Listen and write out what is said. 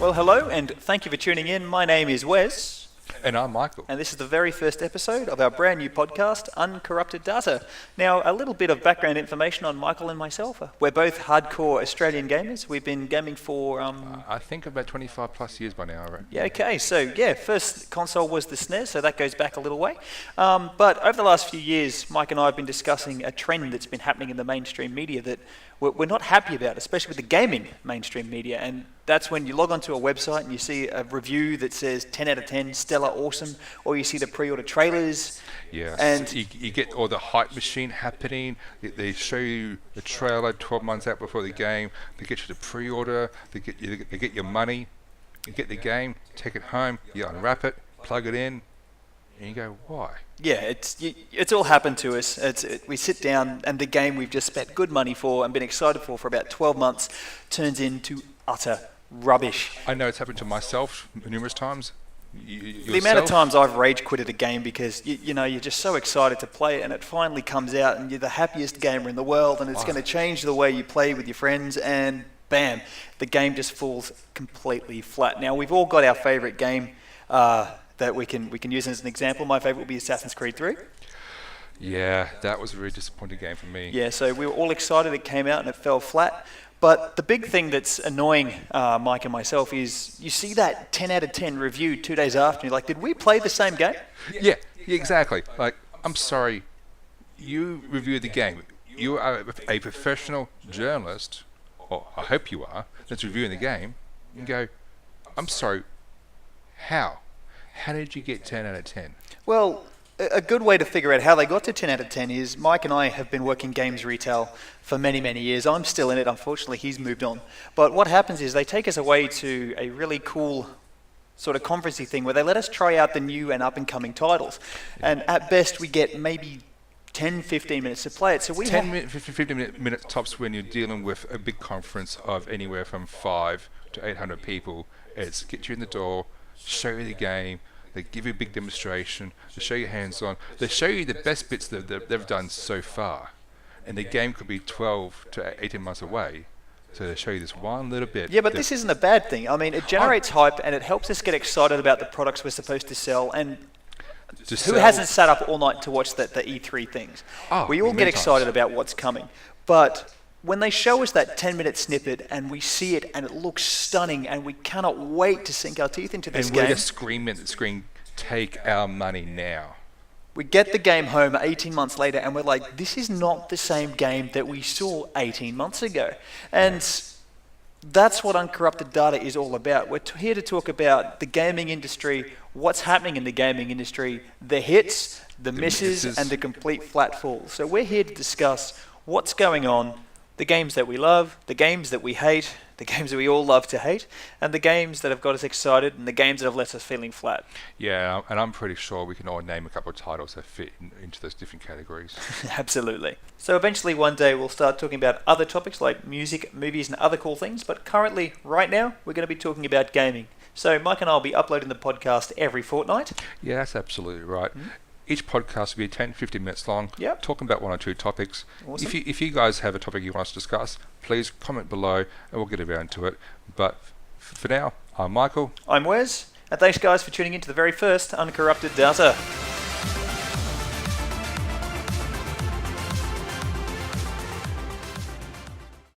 Well, hello, and thank you for tuning in. My name is Wes. And I'm Michael. And this is the very first episode of our brand new podcast, Uncorrupted Data. Now, a little bit of background information on Michael and myself. We're both hardcore Australian gamers. We've been gaming for... I think about 25 plus years by now, I reckon. Yeah, okay. So, first console was the SNES, so that goes back a little way. But over the last few years, Mike and I have been discussing a trend that's been happening in the mainstream media that we're not happy about, especially with the gaming mainstream media. And that's when you log onto a website and you see a review that says 10 out of 10, stellar, awesome, or you see the pre-order trailers. Yeah, and you get all the hype machine happening. They show you the trailer 12 months out before the game. They get you the pre-order. They get your money. You get the game, take it home, you unwrap it, plug it in, and you go, why? Yeah, it's all happened to us. We sit down and the game we've just spent good money for and been excited for about 12 months turns into utter rubbish. I know it's happened to myself numerous times. The amount of times I've rage quitted a game because you're just so excited to play it and it finally comes out and you're the happiest gamer in the world and it's going to change the way you play with your friends and bam, the game just falls completely flat. Now we've all got our favourite game that we can use as an example. My favourite would be Assassin's Creed 3. Yeah, that was a very disappointing game for me. Yeah, so we were all excited it came out and it fell flat. But the big thing that's annoying Mike and myself is you see that 10 out of 10 review 2 days after and you're like, did we play the same game? Yeah, exactly. Like, I'm sorry, you reviewed the game. You are a professional journalist, or I hope you are, that's reviewing the game, and go, I'm sorry, how? How did you get 10 out of 10? Well, a good way to figure out how they got to 10 out of 10 is Mike and I have been working games retail for many, many years. I'm still in it. Unfortunately, he's moved on. But what happens is they take us away to a really cool sort of conferencey thing where they let us try out the new and up-and-coming titles. And at best, we get maybe 10, 15 minutes to play it. So we 15 minutes tops when you're dealing with a big conference of anywhere from 5 to 800 people. It's get you in the door, show you the game, they give you a big demonstration, they show you hands-on, they show you the best bits that they've done so far. And the game could be 12 to 18 months away, so they show you this one little bit. Yeah, but this isn't a bad thing. I mean, it generates hype and it helps us get excited about the products we're supposed to sell. And who hasn't sat up all night to watch the E3 things? We all get excited about what's coming. But when they show us that 10-minute snippet and we see it and it looks stunning and we cannot wait to sink our teeth into this game. And we're just screaming at the screen, take our money now. We get the game home 18 months later and we're like, this is not the same game that we saw 18 months ago. And that's what Uncorrupted Data is all about. We're here to talk about the gaming industry, what's happening in the gaming industry, the hits, the misses, and the complete flat falls. So we're here to discuss what's going on, the games that we love, the games that we hate, the games that we all love to hate, and the games that have got us excited, and the games that have left us feeling flat. Yeah, and I'm pretty sure we can all name a couple of titles that fit into those different categories. Absolutely. So eventually one day we'll start talking about other topics like music, movies, and other cool things, but currently, right now, we're going to be talking about gaming. So Mike and I will be uploading the podcast every fortnight. Yeah, that's absolutely right. Mm-hmm. Each podcast will be 10, 15 minutes long, talking about one or two topics. Awesome. If you guys have a topic you want us to discuss, please comment below and we'll get around to it. But for now, I'm Michael. I'm Wes. And thanks guys for tuning in to the very first Uncorrupted Data.